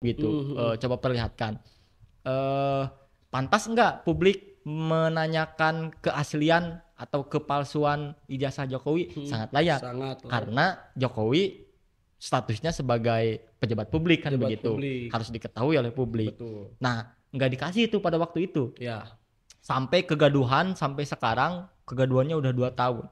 gitu. Coba perlihatkan. Pantas nggak publik menanyakan keaslian atau kepalsuan ijazah Jokowi? Sangat layak. Karena Jokowi statusnya sebagai pejabat publik kan begitu. Harus diketahui oleh publik. Betul. Nah, nggak dikasih itu pada waktu itu. Ya. Sampai kegaduhan sampai sekarang, kegaduhannya udah 2 tahun.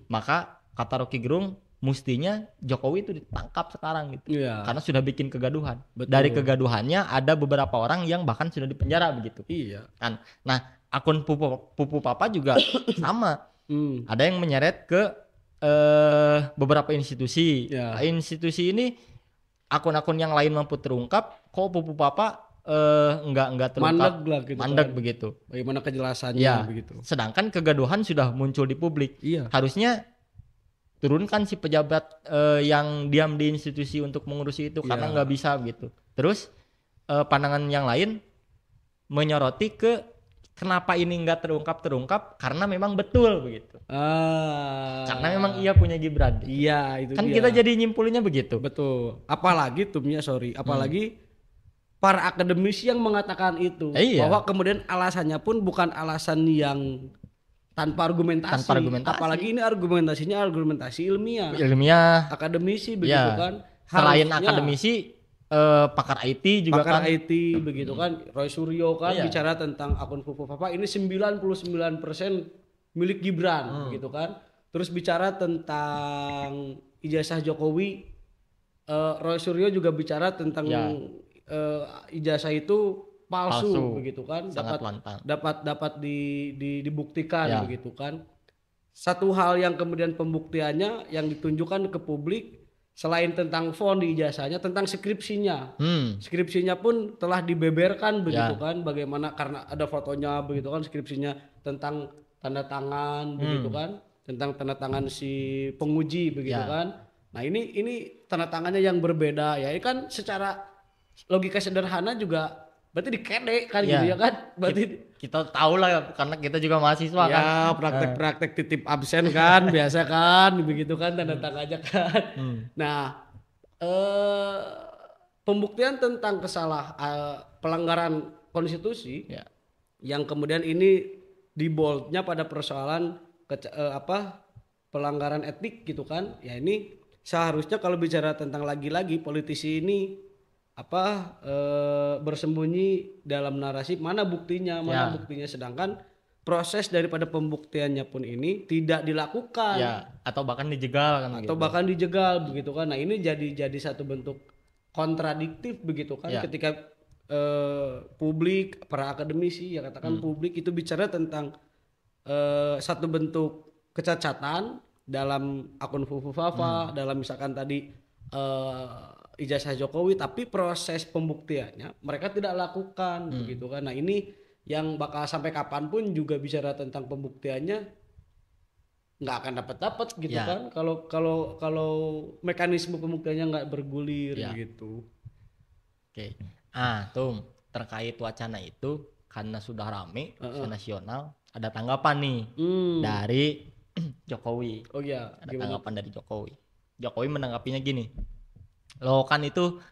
Maka kata Rocky Gerung, mestinya Jokowi itu ditangkap sekarang gitu. Karena sudah bikin kegaduhan. Dari kegaduhannya ada beberapa orang yang bahkan sudah dipenjara begitu. Kan. Nah, akun Pupu Papa juga sama. Ada yang menyeret ke beberapa institusi. Institusi ini akun-akun yang lain mampu terungkap, kok Pupu Papa enggak terungkap. Mandek begitu. Bagaimana kejelasannya begitu. Sedangkan kegaduhan sudah muncul di publik. Harusnya turunkan si pejabat yang diam di institusi untuk mengurusi itu karena nggak bisa gitu. Terus pandangan yang lain menyoroti ke kenapa ini nggak terungkap karena memang betul begitu. Karena memang ia punya Gibran. Iya itu kan dia. Kita jadi nyimpulinnya begitu. Betul. Apalagi apalagi para akademisi yang mengatakan itu bahwa kemudian alasannya pun bukan alasan yang tanpa argumentasi. Apalagi ini argumentasi ilmiah. Akademisi begitu kan. Selain akademisi pakar IT juga pakar IT begitu kan. Roy Suryo kan bicara tentang akun Pupu Papa ini 99% milik Gibran gitu kan. Terus bicara tentang ijazah Jokowi, Roy Suryo juga bicara tentang ijazah itu palsu begitu kan. Dapat dibuktikan begitu kan. Satu hal yang kemudian pembuktiannya yang ditunjukkan ke publik selain tentang font di ijazahnya, tentang skripsinya. Skripsinya pun telah dibeberkan begitu kan, bagaimana karena ada fotonya begitu kan, skripsinya tentang tanda tangan begitu kan, tentang tanda tangan si penguji begitu kan. Nah, ini tanda tangannya yang berbeda ya. Ini kan secara logika sederhana juga berarti dikedek kan gitu ya kan. Berarti kita tahu lah karena kita juga mahasiswa kan. Ya, praktek-praktek titip absen kan biasa kan begitu kan, tanda tangan aja kan. Nah, pembuktian tentang pelanggaran konstitusi yang kemudian ini diboldnya pada persoalan pelanggaran etik gitu kan. Ya ini seharusnya kalau bicara tentang lagi-lagi politisi ini bersembunyi dalam narasi mana buktinya sedangkan proses daripada pembuktiannya pun ini tidak dilakukan atau bahkan dijegal begitu kan. Nah, ini jadi satu bentuk kontradiktif begitu kan ketika publik, para akademisi katakan publik itu bicara tentang satu bentuk kecacatan dalam akun Pupu Papa, dalam misalkan tadi ijazah Jokowi, tapi proses pembuktiannya mereka tidak lakukan begitu kan. Nah, ini yang bakal sampai kapanpun juga bicara tentang pembuktiannya nggak akan dapat gitu kan kalau mekanisme pembuktiannya nggak bergulir gitu. Oke. Tuh terkait wacana itu karena sudah rame nasional, ada tanggapan nih dari Jokowi. Ada tanggapan dari Jokowi. Jokowi menanggapinya gini. Loh kan itu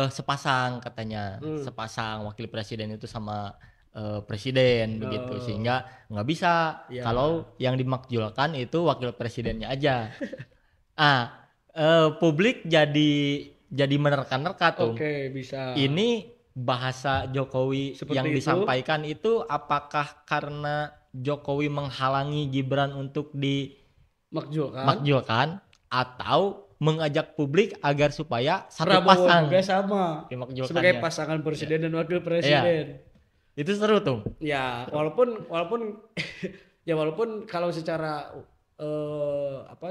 sepasang katanya, sepasang wakil presiden itu sama presiden begitu, sehingga nggak bisa kalau yang dimakjulkan itu wakil presidennya aja. Publik jadi menerka-nerka tuh. Bisa. Ini bahasa Jokowi seperti yang disampaikan itu apakah karena Jokowi menghalangi Gibran untuk dimakjulkan atau mengajak publik agar supaya satu pasang juga sama sebagai pasangan presiden dan wakil presiden. Itu seru tuh. Ya, walaupun kalau secara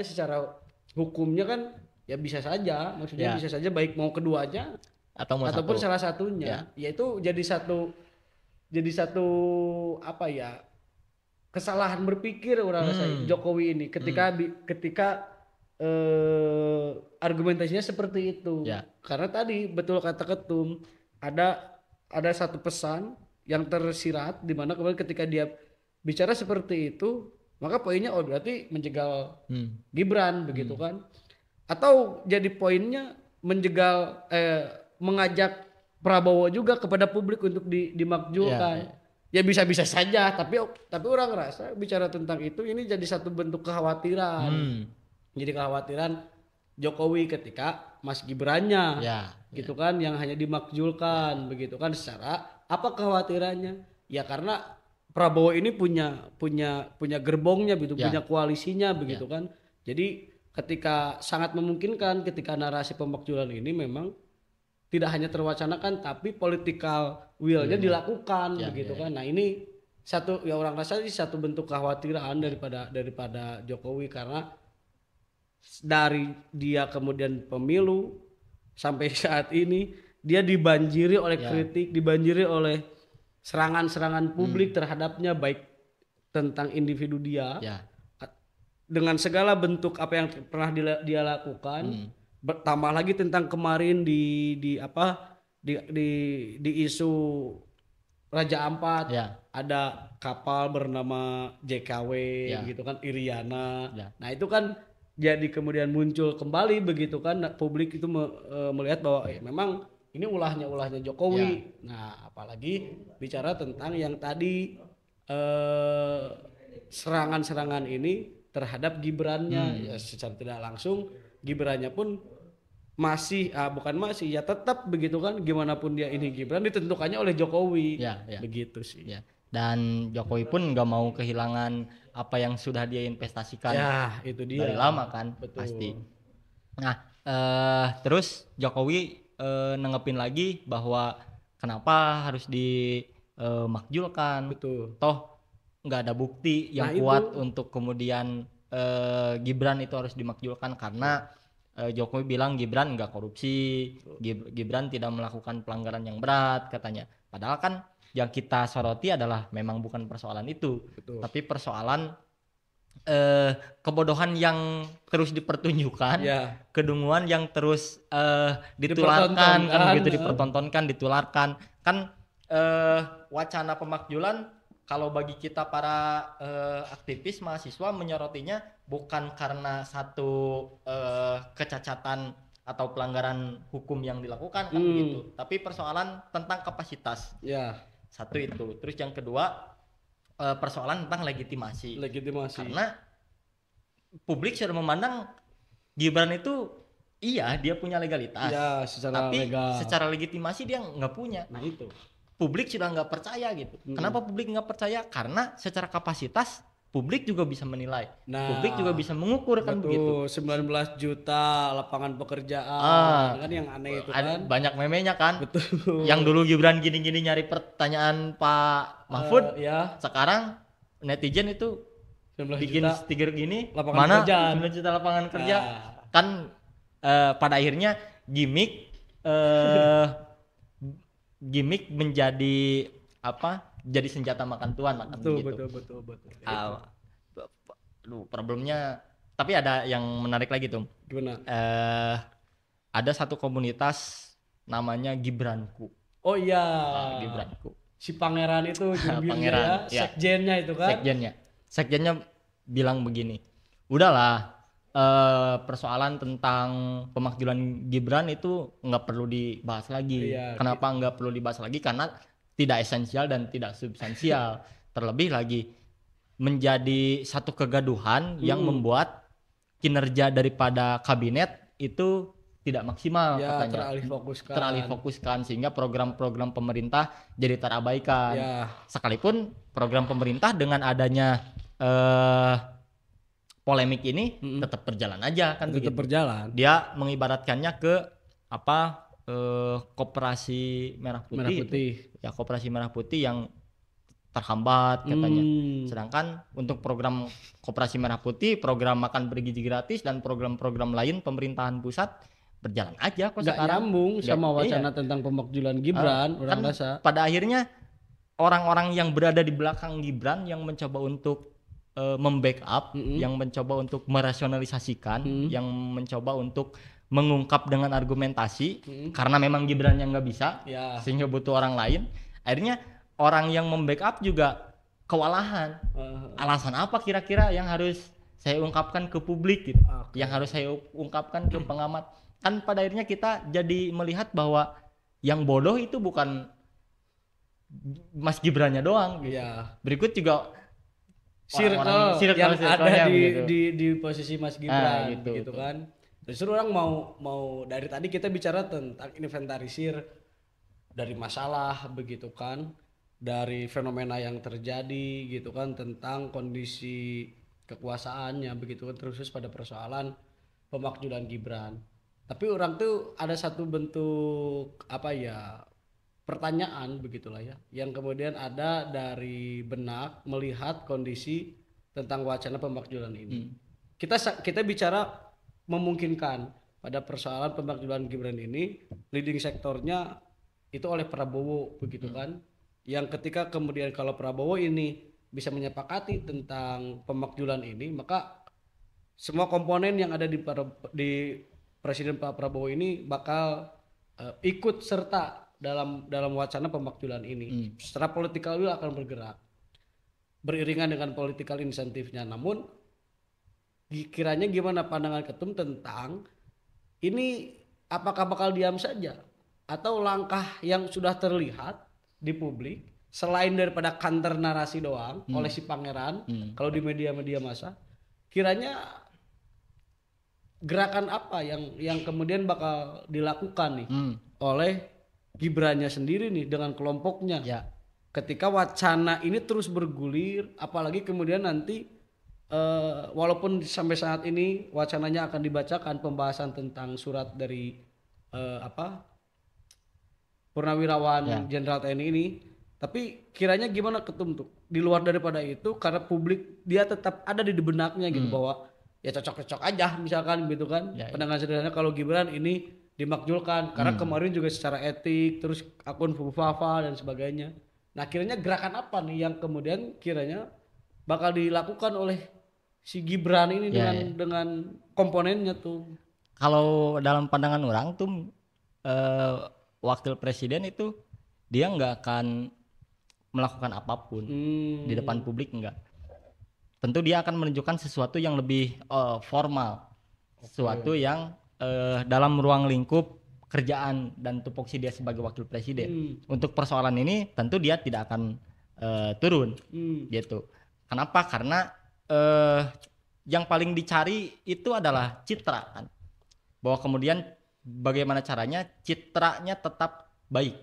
secara hukumnya kan ya bisa saja, maksudnya bisa saja baik mau keduanya ataupun salah satunya. Yaitu jadi satu kesalahan berpikir orang rasa Jokowi ini ketika argumentasinya seperti itu. Karena tadi betul kata Ketum, ada satu pesan yang tersirat di mana kemudian ketika dia bicara seperti itu, maka poinnya berarti menjegal Gibran begitu kan. Atau jadi poinnya menjegal mengajak Prabowo juga kepada publik untuk dimakjulkan. Ya bisa-bisa saja, tapi orang rasa bicara tentang itu ini jadi satu bentuk kekhawatiran. Jadi kekhawatiran Jokowi ketika Mas Gibrannya, gitu kan, yang hanya dimakjulkan, begitu kan, secara apa kekhawatirannya? Ya karena Prabowo ini punya gerbongnya, begitu, punya koalisinya, begitu kan. Jadi ketika sangat memungkinkan ketika narasi pemakjulan ini memang tidak hanya terwacanakan tapi political will-nya dilakukan, begitu kan. Nah ini satu, ya orang rasa ini satu bentuk kekhawatiran daripada Jokowi, karena dari dia kemudian pemilu sampai saat ini dia dibanjiri oleh kritik, dibanjiri oleh serangan-serangan publik terhadapnya, baik tentang individu dia dengan segala bentuk apa yang pernah dia lakukan. Tambah lagi tentang kemarin di isu Raja Ampat, ada kapal bernama JKW, gitu kan, Iriana. Nah itu kan jadi kemudian muncul kembali, begitu kan, publik itu melihat bahwa memang ini ulahnya Jokowi. Nah apalagi bicara tentang yang tadi serangan-serangan ini terhadap Gibrannya, ya secara tidak langsung Gibrannya pun tetap begitu kan, gimana pun dia ini Gibran ditentukannya oleh Jokowi, begitu sih. Dan Jokowi pun nggak mau kehilangan apa yang sudah dia investasikan itu dia. Dari lama kan. Betul. Pasti. Nah terus Jokowi nanggepin lagi bahwa kenapa harus dimakjulkan. Betul. Toh nggak ada bukti yang kuat untuk kemudian Gibran itu harus dimakjulkan, karena Jokowi bilang Gibran nggak korupsi, Gibran tidak melakukan pelanggaran yang berat katanya. Padahal kan yang kita soroti adalah memang bukan persoalan itu. Betul. Tapi persoalan kebodohan yang terus dipertunjukkan, kedunguan yang terus ditularkan kan, begitu, dipertontonkan, ditularkan kan. Wacana pemakjulan kalau bagi kita para aktivis mahasiswa menyorotinya bukan karena satu kecacatan atau pelanggaran hukum yang dilakukan kan begitu, tapi persoalan tentang kapasitas. Satu itu. Terus yang kedua persoalan tentang legitimasi. Karena publik sudah memandang Gibran itu dia punya legalitas. Tapi secara legitimasi dia nggak punya. Nah itu. Publik sudah nggak percaya gitu. Kenapa publik nggak percaya? Karena secara kapasitas publik juga bisa menilai. Publik juga bisa mengukur kan begitu. 19 juta lapangan pekerjaan kan yang aneh itu kan. Banyak memenya kan. Betul. Yang dulu Gibran gini-gini nyari pertanyaan Pak Mahfud, sekarang netizen itu bikin stiker gini, mana 9 juta lapangan kerja. Kan pada akhirnya gimmick menjadi jadi senjata makan tuan gitu. Betul. Problemnya, tapi ada yang menarik lagi tuh. Gimana? Ada satu komunitas namanya Gibranku. Oh iya. Gibranku. Si pangeran itu Pangeran, sekjennya itu kan. Sekjennya bilang begini. Udahlah, persoalan tentang pemakjulan Gibran itu nggak perlu dibahas lagi. Kenapa nggak perlu dibahas lagi? Karena tidak esensial dan tidak substansial. Terlebih lagi menjadi satu kegaduhan yang membuat kinerja daripada kabinet itu tidak maksimal, katanya. Teralih fokuskan sehingga program-program pemerintah jadi terabaikan. Sekalipun program pemerintah dengan adanya polemik ini tetap berjalan aja kan, tetap berjalan. Dia mengibaratkannya ke Koperasi Merah Putih. Ya, Koperasi Merah Putih yang terhambat katanya. Sedangkan untuk program Koperasi Merah Putih, program makan bergizi gratis dan program-program lain pemerintahan pusat berjalan aja kok. Nggak nyambung sama wacana tentang pemakjulan Gibran. Orang kan rasa pada akhirnya orang-orang yang berada di belakang Gibran yang mencoba untuk membackup, yang mencoba untuk merasionalisasikan, yang mencoba untuk mengungkap dengan argumentasi, karena memang Gibran yang nggak bisa, sehingga butuh orang lain. Akhirnya orang yang membackup juga kewalahan. Alasan apa kira-kira yang harus saya ungkapkan ke publik gitu, yang harus saya ungkapkan ke pengamat? Kan pada akhirnya kita jadi melihat bahwa yang bodoh itu bukan Mas Gibrannya doang gitu. Berikut juga circle yang ada di posisi Mas Gibran gitu kan. Justru orang mau dari tadi kita bicara tentang inventarisir dari masalah begitu kan, dari fenomena yang terjadi gitu kan, tentang kondisi kekuasaannya begitu kan, terus pada persoalan pemakzulan Gibran. Tapi orang tuh ada satu bentuk pertanyaan begitulah ya, yang kemudian ada dari benak melihat kondisi tentang wacana pemakzulan ini. Kita bicara memungkinkan pada persoalan pemakzulan Gibran ini leading sektornya itu oleh Prabowo begitu kan, yang ketika kemudian kalau Prabowo ini bisa menyepakati tentang pemakzulan ini, maka semua komponen yang ada di Presiden Pak Prabowo ini bakal ikut serta dalam wacana pemakzulan ini. Secara political will akan bergerak beriringan dengan political insentifnya. Namun kiranya gimana pandangan Ketum tentang ini, apakah bakal diam saja atau langkah yang sudah terlihat di publik selain daripada counter narasi doang oleh si pangeran kalau di media-media massa, kiranya gerakan apa yang kemudian bakal dilakukan nih oleh Gibrannya sendiri nih dengan kelompoknya ketika wacana ini terus bergulir, apalagi kemudian nanti walaupun sampai saat ini wacananya akan dibacakan pembahasan tentang surat dari Purnawirawan Jenderal TNI ini, tapi kiranya gimana Ketum tuh di luar daripada itu, karena publik dia tetap ada di benaknya gitu bahwa ya cocok-cocok aja misalkan gitu kan, pandangan sederhana kalau Gibran ini dimakzulkan karena kemarin juga secara etik, terus akun Fufafa dan sebagainya. Nah kiranya gerakan apa nih yang kemudian kiranya bakal dilakukan oleh si Gibran ini dengan komponennya tuh? Kalau dalam pandangan orang tuh wakil presiden itu dia nggak akan melakukan apapun di depan publik, enggak. Tentu dia akan menunjukkan sesuatu yang lebih formal, sesuatu yang dalam ruang lingkup kerjaan dan tupoksi dia sebagai wakil presiden. Untuk persoalan ini tentu dia tidak akan turun gitu. Kenapa? Karena yang paling dicari itu adalah citra kan, bahwa kemudian bagaimana caranya citranya tetap baik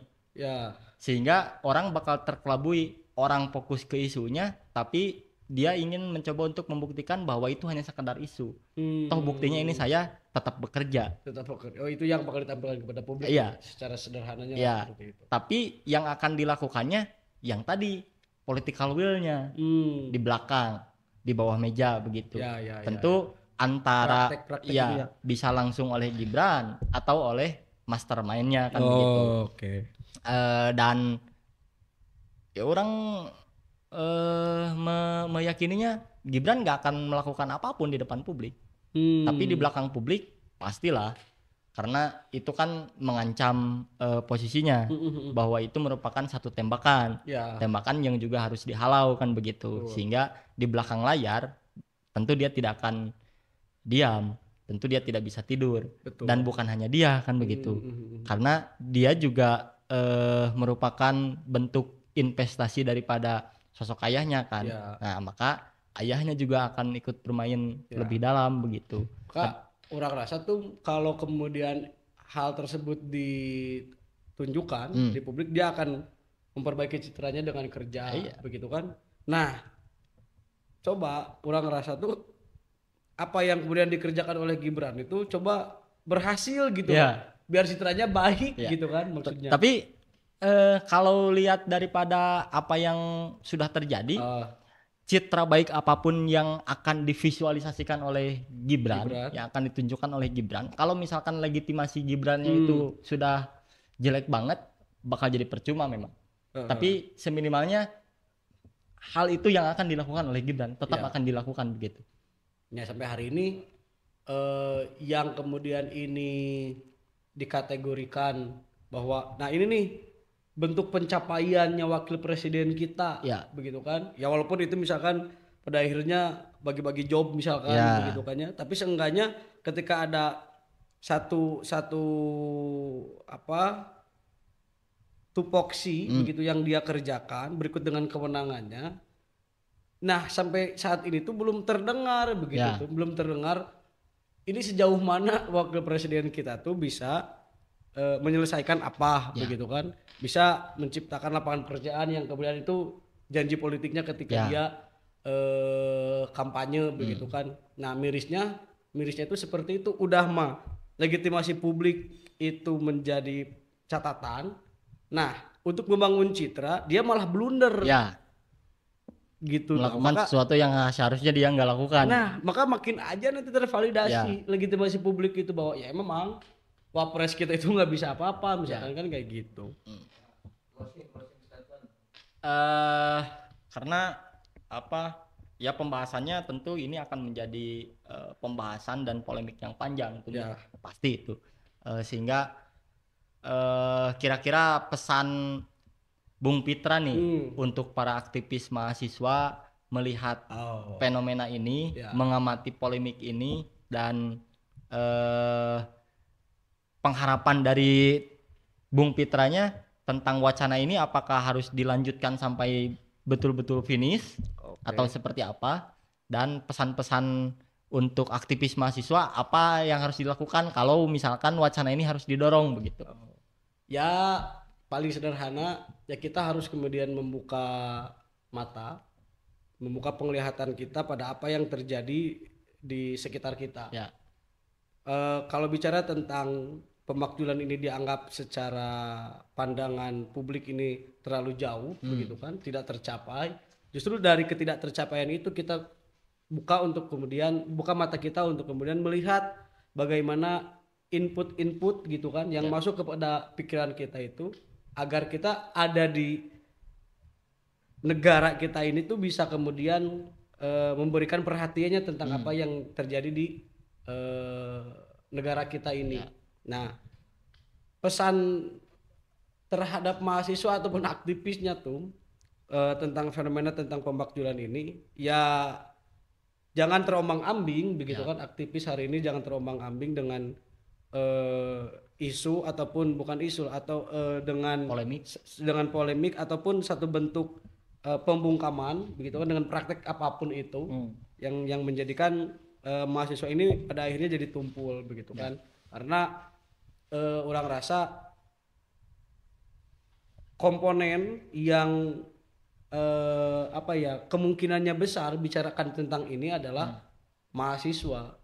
sehingga orang bakal terkelabui, orang fokus ke isunya tapi dia ingin mencoba untuk membuktikan bahwa itu hanya sekedar isu. Toh buktinya ini saya tetap bekerja. Oh, itu yang bakal ditampilkan kepada publik secara sederhananya seperti itu. Tapi yang akan dilakukannya yang tadi political will-nya di belakang, di bawah meja begitu. Tentu antara praktek bisa langsung oleh Gibran atau oleh mastermind-nya kan begitu. Dan ya orang meyakininya Gibran gak akan melakukan apapun di depan publik, tapi di belakang publik pastilah, karena itu kan mengancam posisinya bahwa itu merupakan satu tembakan yang juga harus dihalau kan begitu. Sehingga di belakang layar tentu dia tidak akan diam, tentu dia tidak bisa tidur. Dan bukan hanya dia kan begitu, karena dia juga merupakan bentuk investasi daripada sosok ayahnya kan. Nah maka ayahnya juga akan ikut bermain lebih dalam begitu. Kak, orang rasa tuh kalau kemudian hal tersebut ditunjukkan di publik, dia akan memperbaiki citranya dengan kerja begitu kan. Nah coba orang rasa tuh apa yang kemudian dikerjakan oleh Gibran itu coba berhasil gitu biar citranya baik gitu kan maksudnya. Tapi kalau lihat daripada apa yang sudah terjadi, citra baik apapun yang akan divisualisasikan oleh Gibran, yang akan ditunjukkan oleh Gibran, kalau misalkan legitimasi Gibrannya itu sudah jelek banget, bakal jadi percuma memang. Tapi seminimalnya hal itu yang akan dilakukan oleh Gibran tetap akan dilakukan begitu. Ya sampai hari ini yang kemudian ini dikategorikan bahwa nah ini nih bentuk pencapaiannya wakil presiden kita begitu kan ya, walaupun itu misalkan pada akhirnya bagi-bagi job misalkan begitu kan ya, tapi seenggaknya ketika ada satu tupoksi begitu yang dia kerjakan berikut dengan kewenangannya. Nah, sampai saat ini tuh belum terdengar begitu tuh, belum terdengar ini sejauh mana wakil presiden kita tuh bisa menyelesaikan apa begitu kan, bisa menciptakan lapangan pekerjaan yang kemudian itu janji politiknya ketika dia kampanye begitu kan. Nah, mirisnya itu seperti itu, udah mah legitimasi publik itu menjadi catatan. Nah, untuk membangun citra dia malah blunder gitu, melakukan sesuatu yang seharusnya dia nggak lakukan. Nah, maka makin aja nanti tervalidasi legitimasi publik itu bahwa ya memang wapres kita itu nggak bisa apa-apa misalkan kan kayak gitu. Karena apa ya, pembahasannya tentu ini akan menjadi pembahasan dan polemik yang panjang tentunya, pasti itu. Sehingga kira-kira pesan Bung Pitra nih untuk para aktivis mahasiswa melihat fenomena ini, mengamati polemik ini, dan pengharapan dari Bung Pitranya tentang wacana ini, apakah harus dilanjutkan sampai betul-betul finish atau seperti apa, dan pesan-pesan untuk aktivis mahasiswa apa yang harus dilakukan kalau misalkan wacana ini harus didorong begitu. Ya paling sederhana ya, kita harus kemudian membuka mata, membuka penglihatan kita pada apa yang terjadi di sekitar kita. Kalau bicara tentang pemakzulan ini dianggap secara pandangan publik ini terlalu jauh begitu kan, tidak tercapai. Justru dari ketidaktercapaian itu kita buka mata kita untuk kemudian melihat bagaimana input gitu kan yang masuk kepada pikiran kita itu, agar kita ada di negara kita ini tuh bisa kemudian memberikan perhatiannya tentang apa yang terjadi di negara kita ini. Nah, pesan terhadap mahasiswa ataupun aktivisnya tuh tentang fenomena tentang pemakzulan ini, ya jangan terombang-ambing begitu kan. Aktivis hari ini jangan terombang-ambing dengan isu ataupun bukan isu atau dengan polemik ataupun satu bentuk pembungkaman begitu kan, dengan praktek apapun itu yang menjadikan mahasiswa ini pada akhirnya jadi tumpul begitu kan. Karena orang rasa komponen yang kemungkinannya besar bicarakan tentang ini adalah mahasiswa,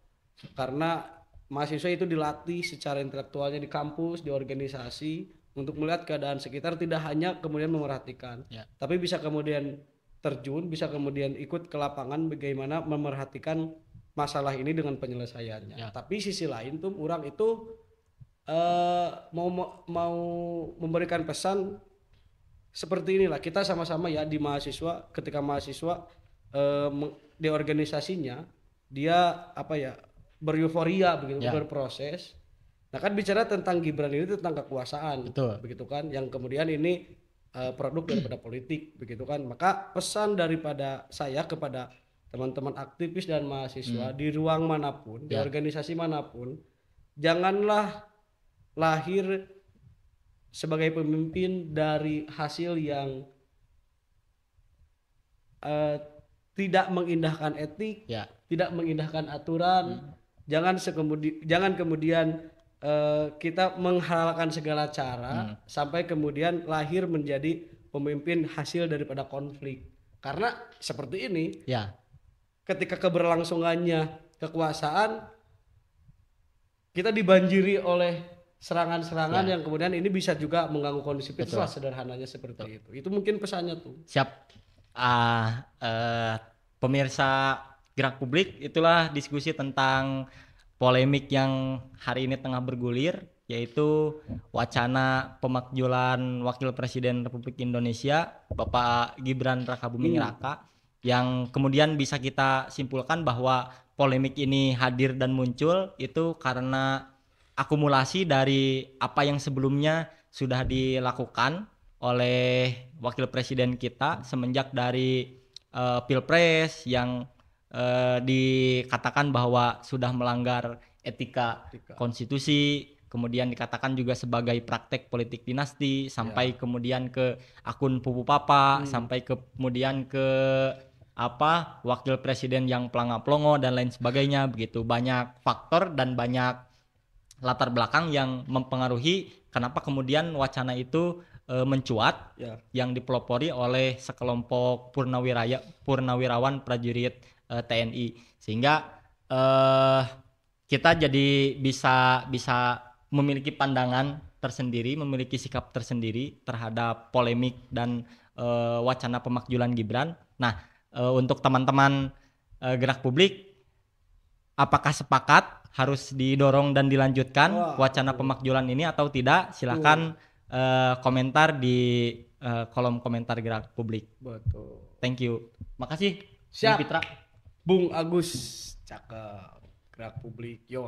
karena mahasiswa itu dilatih secara intelektualnya di kampus, di organisasi untuk melihat keadaan sekitar, tidak hanya kemudian memerhatikan, tapi bisa kemudian terjun, bisa kemudian ikut ke lapangan bagaimana memerhatikan masalah ini dengan penyelesaiannya. Tapi sisi lain tuh orang itu mau memberikan pesan seperti inilah, kita sama-sama ya di mahasiswa, ketika mahasiswa di organisasinya dia bereuforia begitu, berproses. Nah kan bicara tentang Gibran ini tentang kekuasaan, begitu kan, yang kemudian ini produk daripada politik begitu kan. Maka pesan daripada saya kepada teman-teman aktivis dan mahasiswa di ruang manapun, di organisasi manapun, janganlah lahir sebagai pemimpin dari hasil yang tidak mengindahkan etik, tidak mengindahkan aturan. Jangan kemudian kita menghalalkan segala cara sampai kemudian lahir menjadi pemimpin hasil daripada konflik. Karena seperti ini, ketika keberlangsungannya kekuasaan, kita dibanjiri oleh serangan-serangan yang kemudian ini bisa juga mengganggu kondisi. Itulah sederhananya seperti itu. Itu mungkin pesannya tuh. Siap. Pemirsa Gerak Publik, itulah diskusi tentang polemik yang hari ini tengah bergulir, yaitu wacana pemakzulan Wakil Presiden Republik Indonesia Bapak Gibran Rakabuming Raka, yang kemudian bisa kita simpulkan bahwa polemik ini hadir dan muncul itu karena akumulasi dari apa yang sebelumnya sudah dilakukan oleh Wakil Presiden kita semenjak dari Pilpres yang dikatakan bahwa sudah melanggar etika konstitusi, kemudian dikatakan juga sebagai praktek politik dinasti, sampai kemudian ke akun Pupu Papa, sampai kemudian ke wakil presiden yang pelangap-pelongo dan lain sebagainya. Begitu banyak faktor dan banyak latar belakang yang mempengaruhi kenapa kemudian wacana itu mencuat, yang dipelopori oleh sekelompok purnawirawan prajurit TNI, sehingga kita jadi bisa memiliki pandangan tersendiri, memiliki sikap tersendiri terhadap polemik dan wacana pemakjulan Gibran. Nah, untuk teman-teman Gerak Publik, apakah sepakat harus didorong dan dilanjutkan wacana pemakjulan ini atau tidak? Silakan komentar di kolom komentar Gerak Publik. Betul. Thank you. Makasih. Siap. Bung Pitra. Bung Agus. Cakep. Gerak Publik. Yo.